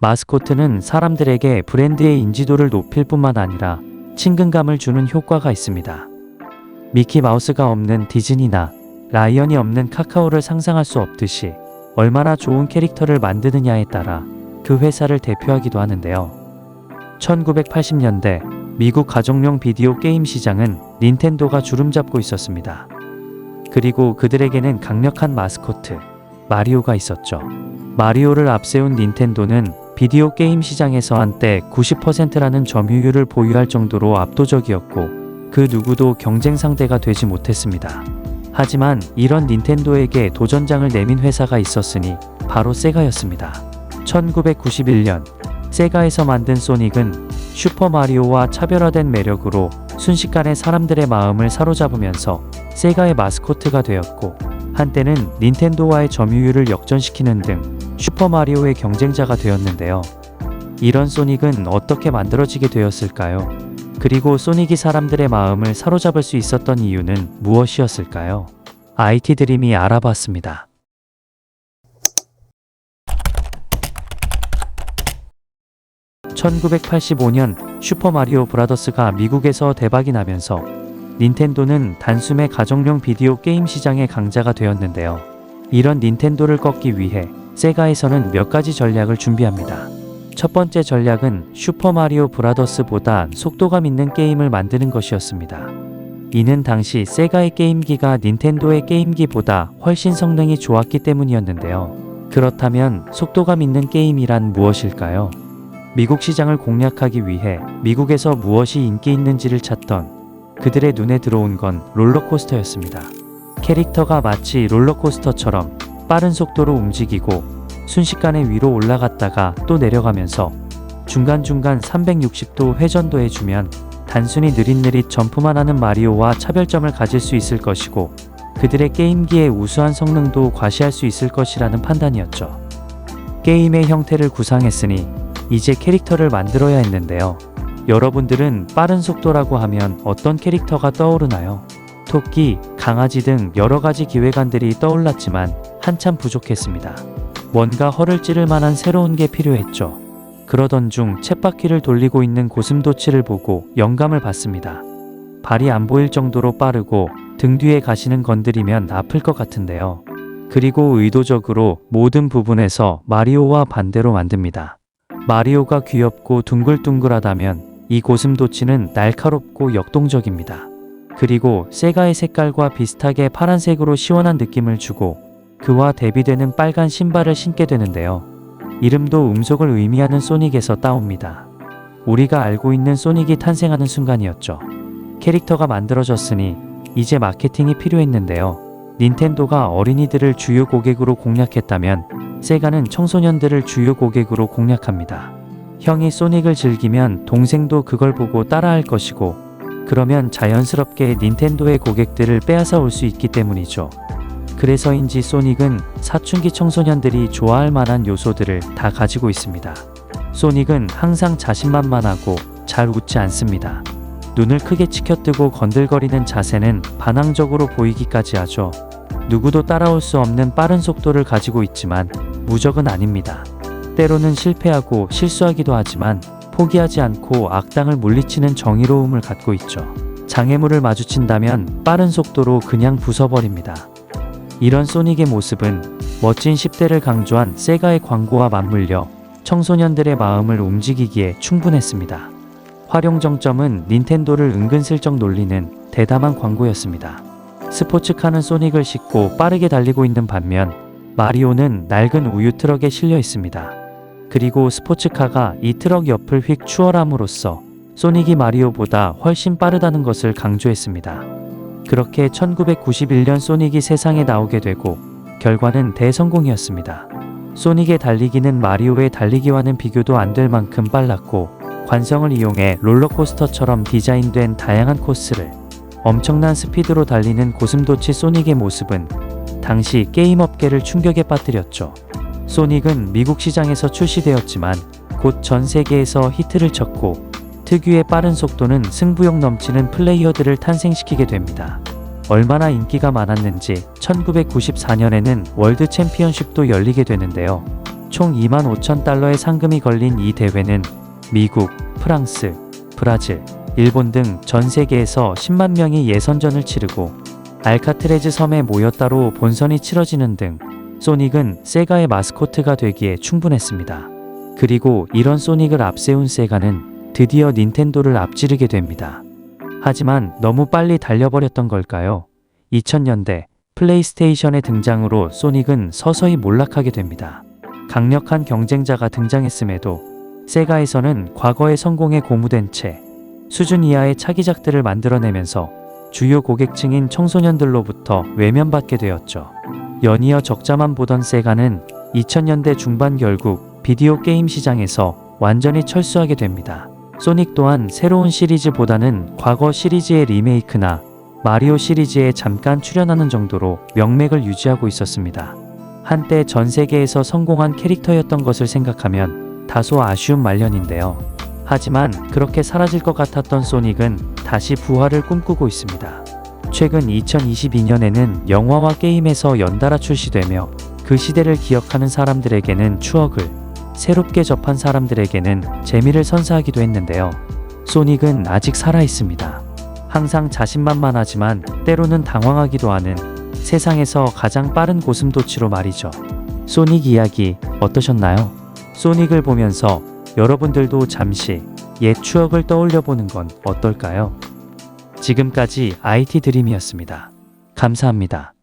마스코트는 사람들에게 브랜드의 인지도를 높일 뿐만 아니라 친근감을 주는 효과가 있습니다. 미키 마우스가 없는 디즈니나 라이언이 없는 카카오를 상상할 수 없듯이 얼마나 좋은 캐릭터를 만드느냐에 따라 그 회사를 대표하기도 하는데요. 1980년대 미국 가정용 비디오 게임 시장은 닌텐도가 주름잡고 있었습니다. 그리고 그들에게는 강력한 마스코트, 마리오가 있었죠. 마리오를 앞세운 닌텐도는 비디오 게임 시장에서 한때 90%라는 점유율을 보유할 정도로 압도적이었고 그 누구도 경쟁 상대가 되지 못했습니다. 하지만 이런 닌텐도에게 도전장을 내민 회사가 있었으니 바로 세가였습니다. 1991년 세가에서 만든 소닉은 슈퍼마리오와 차별화된 매력으로 순식간에 사람들의 마음을 사로잡으면서 세가의 마스코트가 되었고 한때는 닌텐도와의 점유율을 역전시키는 등 슈퍼마리오의 경쟁자가 되었는데요. 이런 소닉은 어떻게 만들어지게 되었을까요? 그리고 소닉이 사람들의 마음을 사로잡을 수 있었던 이유는 무엇이었을까요? IT 드림이 알아봤습니다. (1985년) 슈퍼마리오 브라더스가 미국에서 대박이 나면서 닌텐도는 단숨에 가정용 비디오 게임 시장의 강자가 되었는데요. 이런 닌텐도를 꺾기 위해 세가에서는 몇 가지 전략을 준비합니다. 첫 번째 전략은 슈퍼마리오 브라더스보다 속도감 있는 게임을 만드는 것이었습니다. 이는 당시 세가의 게임기가 닌텐도의 게임기보다 훨씬 성능이 좋았기 때문이었는데요. 그렇다면 속도감 있는 게임이란 무엇일까요? 미국 시장을 공략하기 위해 미국에서 무엇이 인기 있는지를 찾던 그들의 눈에 들어온 건 롤러코스터였습니다. 캐릭터가 마치 롤러코스터처럼 빠른 속도로 움직이고 순식간에 위로 올라갔다가 또 내려가면서 중간중간 360도 회전도 해주면 단순히 느릿느릿 점프만 하는 마리오와 차별점을 가질 수 있을 것이고 그들의 게임기의 우수한 성능도 과시할 수 있을 것이라는 판단이었죠. 게임의 형태를 구상했으니 이제 캐릭터를 만들어야 했는데요. 여러분들은 빠른 속도라고 하면 어떤 캐릭터가 떠오르나요? 토끼, 강아지 등 여러가지 기획안들이 떠올랐지만 한참 부족했습니다. 뭔가 허를 찌를 만한 새로운 게 필요했죠. 그러던 중 쳇바퀴를 돌리고 있는 고슴도치를 보고 영감을 받습니다. 발이 안 보일 정도로 빠르고 등 뒤에 가시는 건드리면 아플 것 같은데요. 그리고 의도적으로 모든 부분에서 마리오와 반대로 만듭니다. 마리오가 귀엽고 둥글둥글하다면 이 고슴도치는 날카롭고 역동적입니다. 그리고 세가의 색깔과 비슷하게 파란색으로 시원한 느낌을 주고 그와 대비되는 빨간 신발을 신게 되는데요. 이름도 음속을 의미하는 소닉에서 따옵니다. 우리가 알고 있는 소닉이 탄생하는 순간이었죠. 캐릭터가 만들어졌으니 이제 마케팅이 필요했는데요. 닌텐도가 어린이들을 주요 고객으로 공략했다면 세가는 청소년들을 주요 고객으로 공략합니다. 형이 소닉을 즐기면 동생도 그걸 보고 따라할 것이고 그러면 자연스럽게 닌텐도의 고객들을 빼앗아 올 수 있기 때문이죠. 그래서인지 소닉은 사춘기 청소년들이 좋아할 만한 요소들을 다 가지고 있습니다. 소닉은 항상 자신만만하고 잘 웃지 않습니다. 눈을 크게 치켜뜨고 건들거리는 자세는 반항적으로 보이기까지 하죠. 누구도 따라올 수 없는 빠른 속도를 가지고 있지만 무적은 아닙니다. 때로는 실패하고 실수하기도 하지만 포기하지 않고 악당을 물리치는 정의로움을 갖고 있죠. 장애물을 마주친다면 빠른 속도로 그냥 부숴버립니다. 이런 소닉의 모습은 멋진 10대를 강조한 세가의 광고와 맞물려 청소년들의 마음을 움직이기에 충분했습니다. 활용 정점은 닌텐도를 은근슬쩍 놀리는 대담한 광고였습니다. 스포츠카는 소닉을 싣고 빠르게 달리고 있는 반면 마리오는 낡은 우유 트럭에 실려 있습니다. 그리고 스포츠카가 이 트럭 옆을 휙 추월함으로써 소닉이 마리오보다 훨씬 빠르다는 것을 강조했습니다. 그렇게 1991년 소닉이 세상에 나오게 되고 결과는 대성공이었습니다. 소닉의 달리기는 마리오의 달리기와는 비교도 안 될 만큼 빨랐고 관성을 이용해 롤러코스터처럼 디자인된 다양한 코스를 엄청난 스피드로 달리는 고슴도치 소닉의 모습은 당시 게임 업계를 충격에 빠뜨렸죠. 소닉은 미국 시장에서 출시되었지만 곧 전 세계에서 히트를 쳤고 특유의 빠른 속도는 승부욕 넘치는 플레이어들을 탄생시키게 됩니다. 얼마나 인기가 많았는지 1994년에는 월드 챔피언십도 열리게 되는데요. 총 25,000달러의 상금이 걸린 이 대회는 미국, 프랑스, 브라질, 일본 등 전 세계에서 10만 명이 예선전을 치르고 알카트레즈 섬에 모여 따로 본선이 치러지는 등 소닉은 세가의 마스코트가 되기에 충분했습니다. 그리고 이런 소닉을 앞세운 세가는 드디어 닌텐도를 앞지르게 됩니다. 하지만 너무 빨리 달려버렸던 걸까요? 2000년대 플레이스테이션의 등장으로 소닉은 서서히 몰락하게 됩니다. 강력한 경쟁자가 등장했음에도 세가에서는 과거의 성공에 고무된 채 수준 이하의 차기작들을 만들어내면서 주요 고객층인 청소년들로부터 외면받게 되었죠. 연이어 적자만 보던 세가는 2000년대 중반 결국 비디오 게임 시장에서 완전히 철수하게 됩니다. 소닉 또한 새로운 시리즈보다는 과거 시리즈의 리메이크나 마리오 시리즈에 잠깐 출연하는 정도로 명맥을 유지하고 있었습니다. 한때 전 세계에서 성공한 캐릭터였던 것을 생각하면 다소 아쉬운 말년인데요. 하지만 그렇게 사라질 것 같았던 소닉은 다시 부활을 꿈꾸고 있습니다. 최근 2022년에는 영화와 게임에서 연달아 출시되며 그 시대를 기억하는 사람들에게는 추억을, 새롭게 접한 사람들에게는 재미를 선사하기도 했는데요. 소닉은 아직 살아있습니다. 항상 자신만만하지만 때로는 당황하기도 하는 세상에서 가장 빠른 고슴도치로 말이죠. 소닉 이야기 어떠셨나요? 소닉을 보면서 여러분들도 잠시 옛 추억을 떠올려 보는 건 어떨까요? 지금까지 IT 드림이었습니다. 감사합니다.